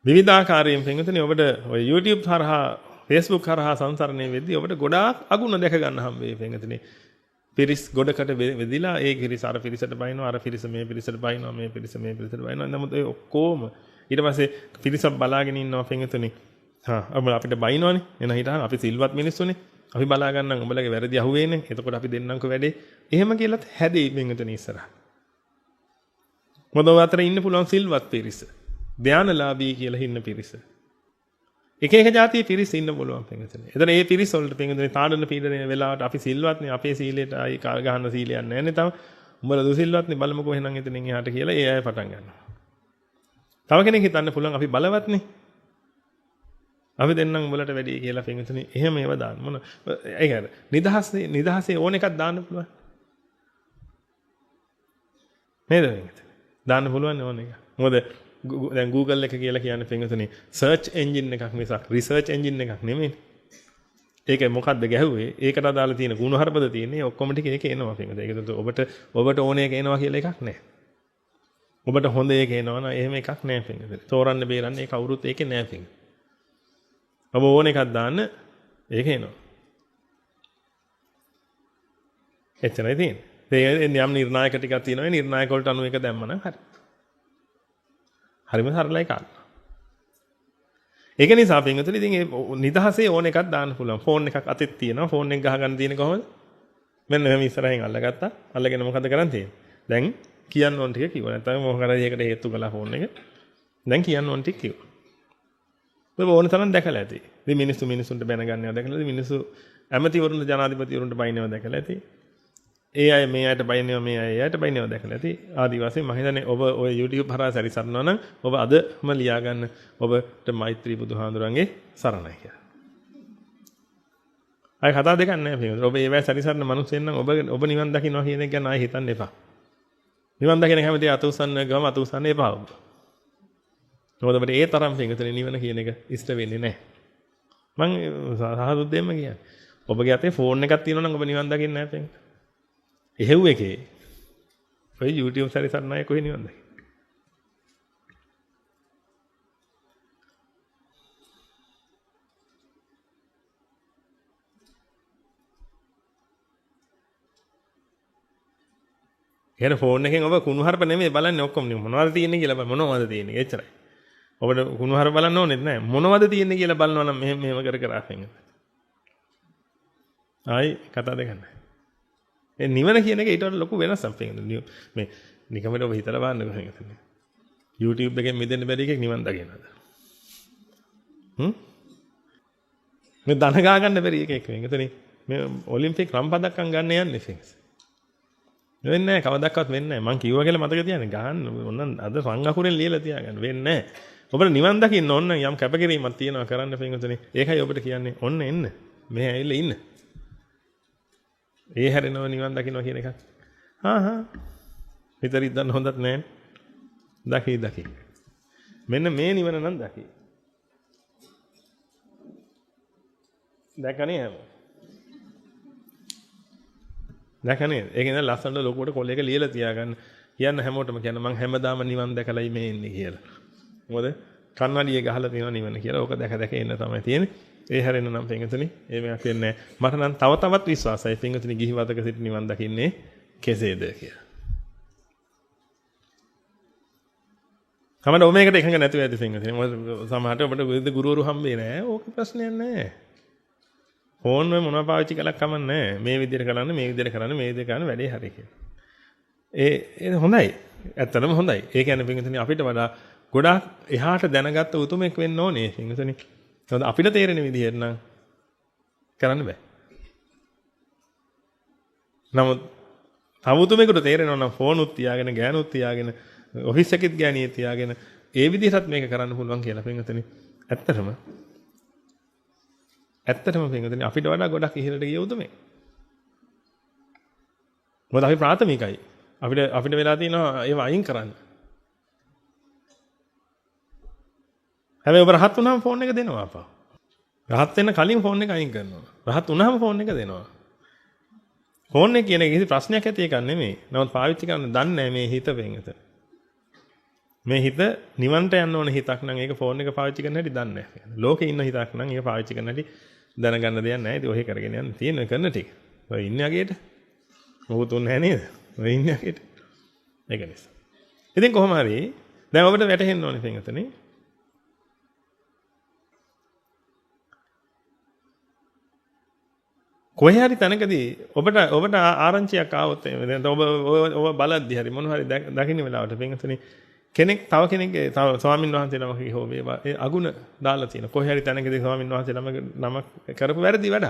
විවිධාකාරයෙන් පින්වතුනි ඔබට ඔය YouTube හරහා Facebook හරහා සංසරණය වෙද්දී ඔබට ගොඩාක් අගුණ දැක ගන්න හම්බ වෙයි පින්වතුනි. පිරිස් ගොඩකට වෙදිලා ඒ පිරිස අර පිරිසට බයිනවා අර පිරිස මේ පිරිසට බයිනවා මේ පිරිස මේ පිරිසට බයිනවා. නමුත් ඒ ඔක්කොම ඊට පස්සේ පිරිසක් බලාගෙන ඉන්නවා පින්වතුනි. අපිට බයිනවනේ. එන හිටහන් අපි සිල්වත් මිනිස්සුනේ. අපි බලා ගන්නම් උඹලගේ වැරදි අහුවේනේ. එතකොට අපි දෙන්නම්කෝ වැඩේ. එහෙම කියලාත් හැදෙයි පින්වතුනි ඉස්සරහ. මොකද ඔය අතර ඉන්න පුළුවන් සිල්වත් පිරිස. ධානලාභී කියලා ඉන්න පිරිස. එක එක જાතියේ පිරිස ඉන්න පුළුවන් පින්වතුනි. එතන ඒ පිරිස වලට පින්වතුනි තාඩන පීඩනය වෙලාවට අපි සිල්වත්නේ අපේ සීලයට ආයි කාල් ගහන්න සීලයක් නැහැ නේ තව. උඹලා දුසිල්වත්නේ බලමුකෝ එහෙනම් එතනින් එහාට කියලා ඒ අය පටන් ගන්නවා. තව කෙනෙක් හිතන්න පුළුවන් අපි බලවත්නේ. අපි දෙන්නම් උඹලට වැඩි කියලා පින්වතුනි එහෙම ඒව දාන්න මොන ඒ කියන්නේ නිදහසේ ඕන එකක් දාන්න පුළුවන්. නේද පින්වතුනි? දාන්න පුළුවන් ඕන එක. මොකද දැන් Google එක කියලා කියන්නේ පින්වතුනි search engine එකක් මිසක් research engine එකක් නෙමෙයි. ඒක මොකද්ද ගැහුවේ? ඒකට අදාළ තියෙන ගුණහරපද තියෙන්නේ ඔක්කොම ටික ඒකේ එනවා පින්වතුනි. ඒක ඔබට ඕන එක එනවා කියලා එකක් නැහැ. ඔබට හොඳ එක එනවා නම් එහෙම එකක් නැහැ පින්වතුනි. තෝරන්න බේරන්න ඒක කවුරුත් ඒකේ නැහැ පින්වතුනි. ඔබ ඕන එකක් දාන්න ඒක එනවා. එච්චරයි තියෙන්නේ. ඒ යම් නිර්ණායක ටිකක් තියෙනවා. ඒ නිර්ණායක වලට අනුව එක දැම්ම නම් හරි. හරිම සරලයි කාල. ඒක නිසා පින්වතුනි ඉතින් ඒ නිදහසේ ඕන එකක් දාන්න පුළුවන්. ෆෝන් එකක් අතෙත් තියෙනවා. ෆෝන් එක ගහගන්න තියෙන කොහොමද? මෙන්න මෙහෙම ඉස්සරහින් අල්ලගත්තා. අල්ලගෙන මොකද කරන් තියෙන්නේ? දැන් කියන්න ඕන ටික කිව්වා. නැත්නම් මොකද ඒකට හේතු කළා ෆෝන් එක. දැන් කියන්න ඕන ටික කිව්වා. ඔබ ඕන තරම් දැකලා ඇති. ඉතින් මිනිස්සුන්ට බැන ගන්නව දැකලා ඇති. මිනිස්සු ඇමතිවරුන්ට ජනාධිපතිවරුන්ට බයිනව දැකලා ඇති. ඒ අය මේ අයට බයිනව මේ අය එයාට බයිනව දැකලා ඇති. ආදි වශයෙන් මම හිතන්නේ ඔබ ඔය YouTube හරහා සැරිසරනවා නම් ඔබ අදම ලියා ගන්න ඔබට මෛත්‍රී බුදුහාඳුරන්ගේ සරණයි කියලා. අය කතා දෙකක් නැහැ පිළිතුර. ඔබ ඒවැ සැරිසරන මිනිස්සෙන් නම් ඔබ නිවන් දකින්නවා කියන එක ගැන ආයෙ හිතන්න එපා. නිවන් දකින්න කැමති අත උස්සන්න ගම අත උස්සන්න එපා ඔබ. මොකද අපිට ඒ තරම් පිළිතුර නිවන කියන එක ඉෂ්ට වෙන්නේ නැහැ. මම සහදුත් දෙන්න කියන්නේ. ඔබගේ අතේ ෆෝන් එකක් තියෙනවා නම් ඔබ නිවන් දකින්නේ නැහැ පිළිතුර. එහෙව් එකේ ඔය YouTube සැරිසරන අය කොහේ නිවන් දකින්නේ? එහෙනම් ෆෝන් එකෙන් ඔබ කුණුහරුප නෙමෙයි බලන්නේ ඔක්කොම මොනවද තියෙන්නේ කියලා බලන්න මොනවද තියෙන්නේ එච්චරයි. ඔබට කුණුහරුප බලන්න ඕනෙත් නැහැ. මොනවද තියෙන්නේ කියලා බලනවා නම් මෙහෙම කර ආපෙන්. ආයි කතා දෙකක් නැහැ. ඒ නිවන කියන එක ඊට වඩා ලොකු වෙනසක් පේනවා. මේ නිකමට ඔබ හිතලා බලන්න කොහොමද? YouTube එකෙන් මිදෙන්න බැරි එකෙක් නිවන් දකින්නද? මේ ධන ගා ගන්න බැරි එකෙක් වෙන. මේ ඔලිම්පික් රම් පදක්කම් ගන්න යන්නේ ෆික්ස්. වෙන්නේ නැහැ කවදාවත් වෙන්නේ නැහැ. මං කිව්වා කියලා මතක තියාගන්න. ගහන්න ඕන අද රන් අකුරෙන් ලියලා තියාගන්න. වෙන්නේ නැහැ. ඔබට නිවන් දකින්න ඕන නම් යම් කැපකිරීමක් තියෙනවා කරන්න ෆික්ස්නේ. ඒකයි ඔබට කියන්නේ ඔන්න එන්න. මෙහෙ ඇවිල්ලා ඉන්න. ඒ හැරෙනව නිවන් දකින්නවා කියන එකක්. විතරක් දන්න හොඳත් නැහැ. දකි. මෙන්න මේ නිවන නම් දකි. දැකනේ හැම. දැකනේ. ඒක නේද ලස්සනට ලොකුවට කොලයක ලියලා තියාගන්න. කියන්න හැමෝටම කියන්න මං හැමදාම නිවන් දැකලායි මේ එන්නේ කියලා. මොකද කන්නඩියේ ගහලා තියෙනවා නිවන කියලා. ඕක දැක එන්න තමයි තියෙන්නේ. ඒ හැරෙන්න නම් පින්වතුනි මේක වෙන්නේ නැහැ. මට නම් තව තවත් විශ්වාසයි පින්වතුනි ගිහි වදක සිට නිවන් දකින්නේ කෙසේද කියලා. තමයි ඔබ මේකට එකඟ නැතුව ඇති පින්වතුනි. මොකද සමහරට ඔබට විවිධ ගුරුවරු හම්බෙන්නේ නැහැ. ඕක ප්‍රශ්නයක් නැහැ. ෆෝන් වල මොනවා පාවිච්චි කළක් කමන්නේ නැහැ. මේ විදිහට කරන්න මේ විදිහට කරන්න මේ විදිහට කරන්න වැඩේ හරි කියලා. ඒ හොඳයි. ඇත්තටම හොඳයි. ඒ කියන්නේ පින්වතුනි අපිට වඩා ගොඩාක් එහාට දැනගත්ත උතුමෙක් වෙන්න ඕනේ පින්වතුනි. මොකද අපිට තේරෙන විදිහට නම් කරන්න බෑ. නමුත් තවුතුමෙකුට තේරෙනවා නම් ෆෝන් උත් තියාගෙන ගෑනුත් තියාගෙන ඔෆිස් එකෙත් ගෑණියෙක් තියාගෙන ඒ විදිහටත් මේක කරන්න පුළුවන් කියලා පින්වතුනි. ඇත්තටම පින්වතුනි අපිට වඩා ගොඩක් ඉහළට ගිය උතුමෙක්. මොකද අපි ප්‍රාථමිකයි. අපිට වෙලා තියෙනවා ඒව අයින් කරන්න. හැබැයි ඔබ රහත් වුණාම ෆෝන් එක දෙනවා අපා. රහත් වෙන්න කලින් ෆෝන් එක අයින් කරනවා. රහත් වුණාම ෆෝන් එක දෙනවා. ෆෝන් එක කියන කිසි ප්‍රශ්නයක් ඇති එකක් නෙමෙයි. නමුත් පාවිච්චි කරන්න දන්නේ නැහැ මේ හිත වෙන එක. මේ හිත නිවන්ට යන්න ඕන හිතක් නම් ඒක ෆෝන් එක පාවිච්චි කරන්න හැටි දන්නේ නැහැ. ලෝකේ ඉන්න හිතක් නම් ඒක පාවිච්චි කරන්න හැටි දැනගන්න දෙයක් නැහැ. ඉතින් ඔහෙ කරගෙන යන්න තියෙන කරන ටික. ඔය ඉන්නේ අගේට. මොකුත් උන්නේ නැහැ නේද? ඔය ඉන්නේ අගේට. ඒක නිසා. ඉතින් කොහොම හරි දැන් ඔබට වැටහෙන්න ඕනේ පින්වතුනි. කොහේ හරි තැනකදී ඔබට ආරංචියක් ආවොත් දැන් ඔබ බලද්දි හරි මොන හරි දකින්න වෙලාවට පින්වතුනි කෙනෙක් තව කෙනෙක්ගේ තව ස්වාමින් වහන්සේ නමකගේ හෝ වේවා ඒ අගුණ දාලා තියෙන කොහේ හරි තැනකදී ස්වාමින් වහන්සේ නම කරපු වැරදි වැඩ.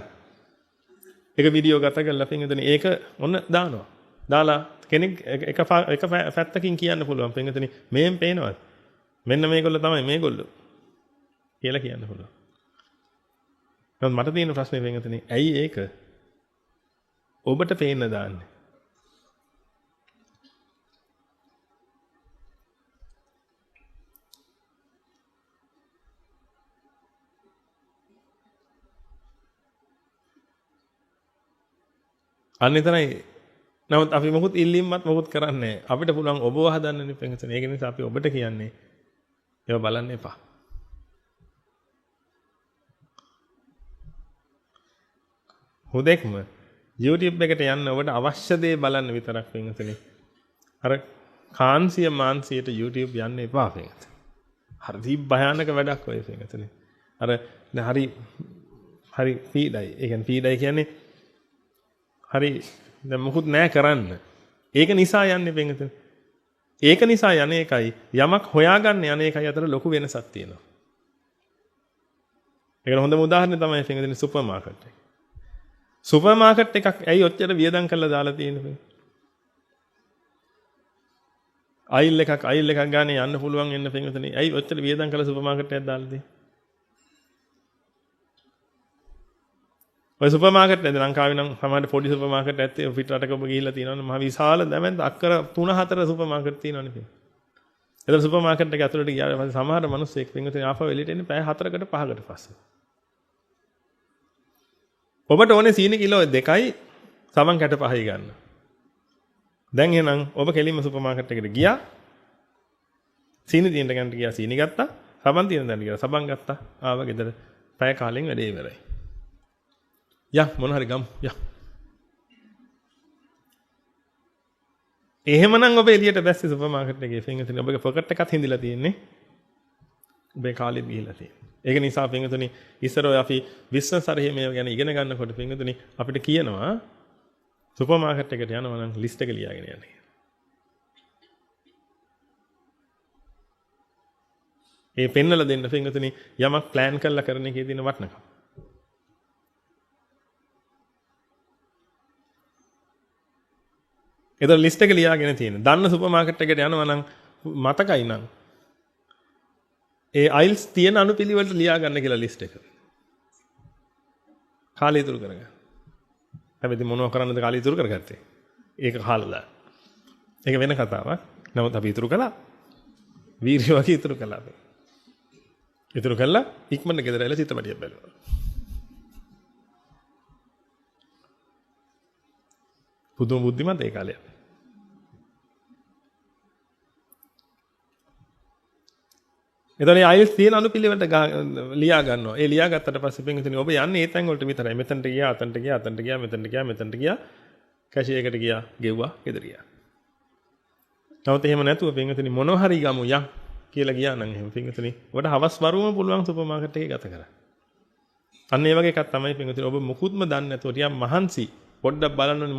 ඒක වීඩියෝ ගත කරලා පින්වතුනි ඒක ඔන්න දානවා. දාලා කෙනෙක් එක පැත්තකින් කියන්න පුළුවන් පින්වතුනි මේෙන් පේනවත්. මෙන්න මේගොල්ලෝ තමයි මේගොල්ලෝ කියලා කියන්න පුළුවන්. නමුත් මට තියෙන ප්‍රශ්නේ පින්වතුනි ඇයි ඒක ඔබට පේන්න දාන්නේ? අන්න එතනයි. නමුත් අපි මොකුත් ඉල්ලීමක් මොකුත් කරන්නේ නැහැ. අපිට පුළුවන් ඔබව හදන්නනේ පින්වතුනි. ඒක නිසා අපි ඔබට කියන්නේ ඒව බලන්න එපා. හුදෙක්ම YouTube එකට යන්න ඔබට අවශ්‍ය දේ බලන්න විතරක් පින්වතුනි. අර කාන්සිය මාන්සියට YouTube යන්න එපා පින්වතුනි. හරි භයානක වැඩක් ඔය පින්වතුනි. අර හරි පීඩයි. ඒ කියන්නේ පීඩයි කියන්නේ හරි දැන් මොකුත් නැහැ කරන්න. ඒක නිසා යන්නේ පින්වතුනි. ඒක නිසා යන්නේ එකයි යමක් හොයාගන්න යන්නේ එකයි අතර ලොකු වෙනසක් තියෙනවා. ඒකට හොඳම උදාහරණය තමයි පින්වතුනි සුපර් මාකට් එක. සුපර් මාකට් එකක් ඇයි ඔච්චර වියදම් කරලා දාලා තියෙන්නේ? අයිල් එකක් ගානේ යන්න පුළුවන් වෙන්න පින්වතුනි. ඇයි ඔච්චර වියදම් කරලා සුපර් මාකට් එකක් දාලා තියෙන්නේ? ඔය සුපර් මාකට් එකේ ලංකාවේ නම් සමහර පොඩි සුපර් මාකට් ඇත්තේ පිට රටක ඔබ ගිහිල්ලා තියෙනවනේ මහ විශාල දැමෙන් අක්කර 3-4 සුපර් මාකට් තියෙනවනේ පින්. ඒතර සුපර් මාකට් එක ඇතුළට ගියාට පස්සේ සමහර මිනිස්සෙක් පින්වතුනි ආපහු එළියට එන්නේ පැය 4කට 5කට පස්සේ. ඔබට ඕනේ සීනි කිලෝ 2යි සමන් කැට 5යි ගන්න. දැන් එහෙනම් ඔබ කෙලින්ම සුපර් මාකට් එකට ගියා. සීනි තියෙන තැනට ගියා සීනි ගත්තා. සබන් තියෙන තැනට ගියා සබන් ගත්තා. ආව ගෙදර පැය කාලෙන් වැඩේ ඉවරයි. යා මොන හරි ගමු යා. එහෙමනම් ඔබ එළියට බැස්සේ සුපර් මාකට් එකේ පින්වතුනි ඔබගේ පොකට් එකත් හිඳිලා තියෙන්නේ. ඔබේ කාලෙත් ගිහිලා තියෙන්නේ. ඒක නිසා පින්වතුනි ඉස්සර ඔය අපි බිස්නස් හරි මේව ගැන ඉගෙන ගන්නකොට පින්වතුනි අපිට කියනවා සුපර් මාකට් එකට යනවා නම් ලිස්ට් එක ලියාගෙන යන්න කියලා. ඒ පෙන්නලා දෙන්න පින්වතුනි යමක් ප්ලෑන් කරලා කරන එකේ තියෙන වටිනකම. ඒතර ලිස්ට් එක ලියාගෙන තියෙන. දන්න සුපර් මාකට් එකට යනවා නම් මතකයි නම් ඒ අයිල්ස් තියෙන අනුපිළිවෙලට ලියා ගන්න කියලා ලිස්ට් එක. කාලය ඉතුරු කරගන්න. හැබැයි මොනව කරන්නද කාලය ඉතුරු කරගත්තේ? ඒක කාලලා. ඒක වෙන කතාවක්. නමුත් අපි ඉතුරු කළා. වීර්යය වගේ ඉතුරු කළා. ඉතුරු කළා ඉක්මනට ගෙදර ඇවිල්ලා චිත්‍රපටියක් බැලුවා. පුදුම බුද්ධිමත් ඒ කාලේ. එතකොට අයිල්ස් තියෙන අනුපිළිවෙලට ලියා ගන්නවා. ඒ ලියා ගත්තට පස්සේ පින්විතනේ ඔබ යන්නේ ඒ තැන් වලට විතරයි. මෙතනට ගියා, අතනට ගියා, අතනට ගියා, මෙතනට ගියා, මෙතනට ගියා. කැෂියර් එකට ගියා, ගෙව්වා, ගෙදර ගියා. නමුත් එහෙම නැතුව පින්විතනේ මොනව හරි ගමු යන් කියලා ගියා නම් එහෙම පින්විතනේ ඔබට හවස් වරුවම පුළුවන් සුපර් මාකට් එකේ ගත කරන්න. අන්න ඒ වගේ එකක් තමයි පින්විතනේ ඔබ මුකුත්ම දන්නේ නැතුව ටිකක් මහන්සි පොඩ්ඩක් බලන්න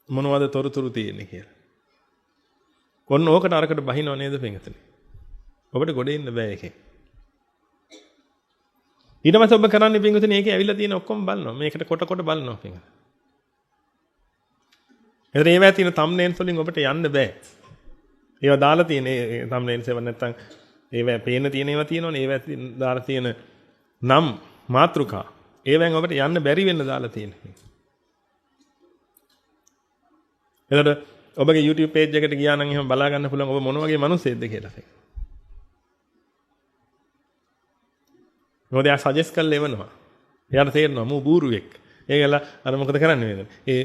මොනවද තොරතුරු තියෙන්නේ කියලා. ඔන්න ඕකට අරකට බහිනව නේද පින්විතනේ? ඔබට ගොඩ එන්න බෑ එකේ. ඊට පස්සේ ඔබ කරන්නේ පින්විතනේ ඒකේ ඇවිල්ලා තියෙන ඔක්කොම බලනවා. මේකට කොට බලනවා පින්විතනේ. එතන ඒවා තියෙන thumbnails වලින් ඔබට යන්න බෑ. ඒවා දාලා තියෙන ඒ thumbnails ඒවා නැත්තම් ඒවා පේන්න තියෙන ඒවා තියෙනවනේ. ඒවා දාලා තියෙන නම් මාතෘකා. ඒවෙන් ඔබට යන්න බැරි වෙන්න දාලා තියෙනවා. එතකොට ඔබගේ YouTube page එකට ගියා නම් එහෙම බලා ගන්න පුළුවන් ඔබ මොන වගේ මිනිස්සෙක්ද කියලා. මොකද එයා සජෙස්ට් කරලා එවනවා. එයාට තේරෙනවා මූ බූරුවෙක්. ඒකලා අර මොකද කරන්නේ වේද? ඒ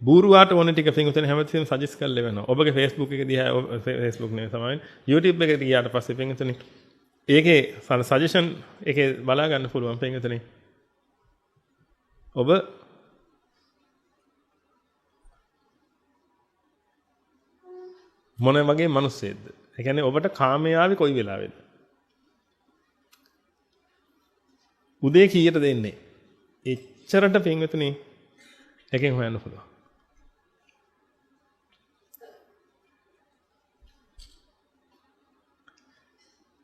බූරුවාට ඕන ටික පින්විතනේ හැමතිස්සෙම සජෙස්ට් කරලා වෙනවා. ඔබගේ Facebook එක දිහා Facebook නේ තමයි YouTube එකට ගියාට පස්සේ පින්විතනේ ඒකේ සජෙෂන් එකේ බලා ගන්න පුළුවන් පින්විතනේ. ඔබ මොන වගේ මිනිස්සෙක්ද? ඒ කියන්නේ ඔබට කාමයේ ආවේ කොයි වෙලාවෙද? උදේ කීයට දෙන්නේ? එච්චරට පින්විතනේ එකෙන් හොයන්න පුළුවන්.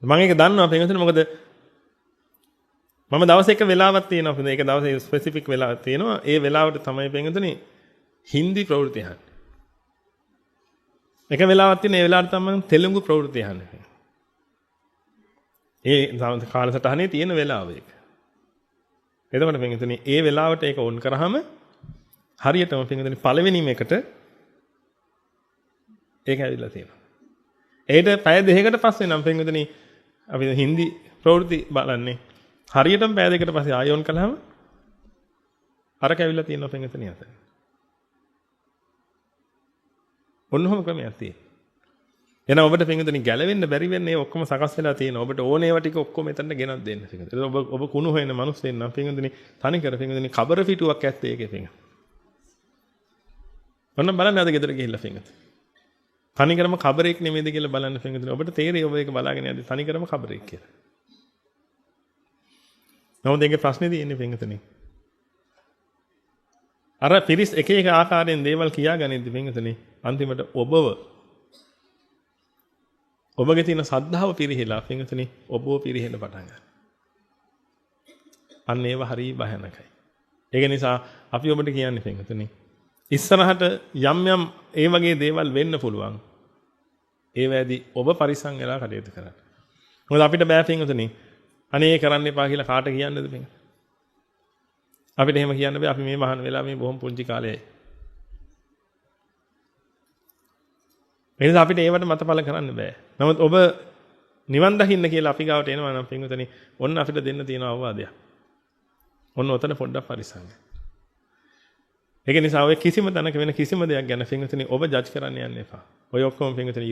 මම ඒක දන්නවා පින්විතනේ මොකද මම දවස් එක වෙලාවක් තියෙනවා. ඒක දවසේ ස්පෙસિෆික් වෙලාවක් තියෙනවා. ඒ වෙලාවට තමයි පින්විතනේ හින්දි ප්‍රවෘත්ති අහන්නේ. එක වෙලාවක් තියෙන ඒ වෙලාවට තමයි තෙලුගු ප්‍රවෘත්ති අහන්නේ. ඒ කාලසටහනේ තියෙන වෙලාව ඒක. එතකොට පින්විතනේ ඒ වෙලාවට ඒක ඔන් කරාම හරියටම පින්විතනේ පළවෙනිම එකට ඒක ඇවිල්ලා තියෙනවා. ඒකට පැය දෙකකට පස්සේ නම් පින්විතනේ අපි හින්දි ප්‍රවෘත්ති බලන්නේ. හරියටම පැය දෙකකට පස්සේ ආයෝන් කළාම අරක ඇවිල්ලා තියෙනවා පින්විතනේ අත. ඔන්නෝම ක්‍රමයක් තියෙනවා. එහෙනම් ඔබට පින්විතනේ ගැලවෙන්න බැරි වෙන්නේ ඔක්කොම සකස් වෙලා තියෙනවා. ඔබට ඕන ඒවා ටික ඔක්කොම එතනට ගෙනත් දෙන්න පින්විතනේ. ඔබ කුණු හොයන මිනිස්සෙන් නම් පින්විතනේ තනි කර පින්විතනේ කබර පිටුවක් ඇත්තේ ඒකේ පින්විතනේ. ඔන්න බලන්න අද ගෙදර ගිහිල්ලා පින්විතනේ. තනිකරම කබරෙක් නෙමෙයිද කියලා බලන්න පින්විතනේ. ඔබට තේරෙයි ඔබ ඒක බලාගෙන යද්දි තනිකරම කබරෙක් කියලා. නමුත් ඒකේ ප්‍රශ්නේ තියෙන්නේ පින්විතනේ. අර පිරිස් එක එක ආකාරයෙන් දේවල් කියාගනිද්දි පින්විතනේ අන්තිමට ඔබගේ තියෙන සද්ධාව පිරිහිලා පින්විතනේ ඔබව පිරිහෙන්න පටන් ගන්නවා. අන්න ඒව හරිය භයානකයි. ඒක නිසා අපි ඔබට කියන්නේ පින්විතනේ ඉස්සරහට යම් ඒ වගේ දේවල් වෙන්න පුළුවන්. ඒ වේදී ඔබ පරිස්සම් වෙලා කටයුතු කරන්න. මොකද අපිට බෑ පින්විතනේ අනේ කරන්න එපා කියලා කාට කියන්නද පින්විතනේ? අපිට එහෙම කියන්න බෑ. අපි මේ මහාන වෙලා මේ බොහොම පුංචි කාලයයි. ඒ නිසා අපිට ඒවට මතපල කරන්න බෑ. නමුත් ඔබ නිවන් දකින්න කියලා අපි ගාවට එනවා නම් පින්විතනේ ඔන්න අපිට දෙන්න තියෙන අවවාදයක්. ඔන්න ඔතන පොඩ්ඩක් පරිස්සම් වෙන්න. ඒක නිසා ඔය කිසිම තැනක වෙන කිසිම දෙයක් ගැන පින්විතනේ ඔබ ජජ් කරන්න යන්න එපා. ඔය ඔක්කොම පින්විතනේ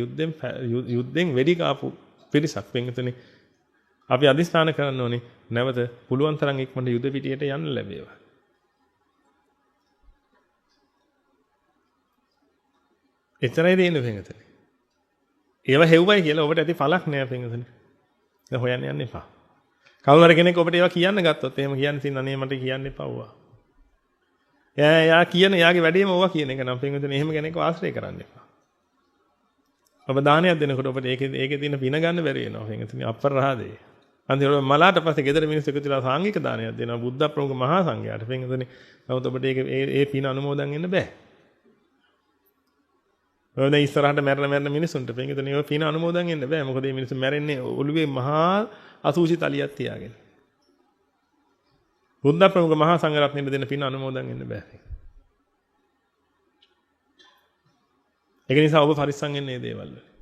යුද්ධෙන් වෙඩි කාපු පිරිසක් පින්විතනේ අපි අදිස්ථාන කරන්න ඕනේ නැවත පුළුවන් තරම් ඉක්මනට යුද පිටියට යන්න ලැබේවා. එතරම් දෙන්න පින්විතනේ. ඒව හෙව්වයි කියලා ඔබට ඇති පළක් නෑ පින්විතනේ. දැන් හොයන්න යන්න එපා. කවුරු හරි කෙනෙක් ඔබට ඒවා කියන්න ගත්තොත් එහෙම කියන්න තියෙන අනේ මට කියන්න එපා වුණා. යා කියන යාගේ වැඩේම ඕවා කියන එක නම් පින්විතනේ එහෙම කෙනෙක්ව ආශ්‍රය කරන්න එපා. ඔබ දානයක් දෙනකොට ඔබට ඒකේ තියෙන පින ගන්න බැරි වෙනවා පින්විතනේ අපරාධේ. අන්තිමට මලාට පස්සේ ගෙදර මිනිස්සු එකතු වෙලා සාංගික දානයක් දෙනවා බුද්ධ ප්‍රමුඛ මහා සංඝයාට පින්විතනේ. නමුත් ඔබට ඒ පින අනුමෝදන් වෙන්න බෑ. ඔය දැන් ඉස්සරහට මැරෙන මිනිස්සුන්ට පින්විතනේ ඔය පින අනුමෝදන් වෙන්න බෑ. මොකද මේ මිනිස්සු මැරෙන්නේ ඔළුවේ මහා අසුචි තලියක් තියාගෙන. බුද්ධ ප්‍රමුඛ මහා සංඝරත්නයට දෙන පින අනුමෝදන් වෙන්න බෑ. ඒක නිසා ඔබ පරිස්සම් වෙන්න මේ දේවල් වල.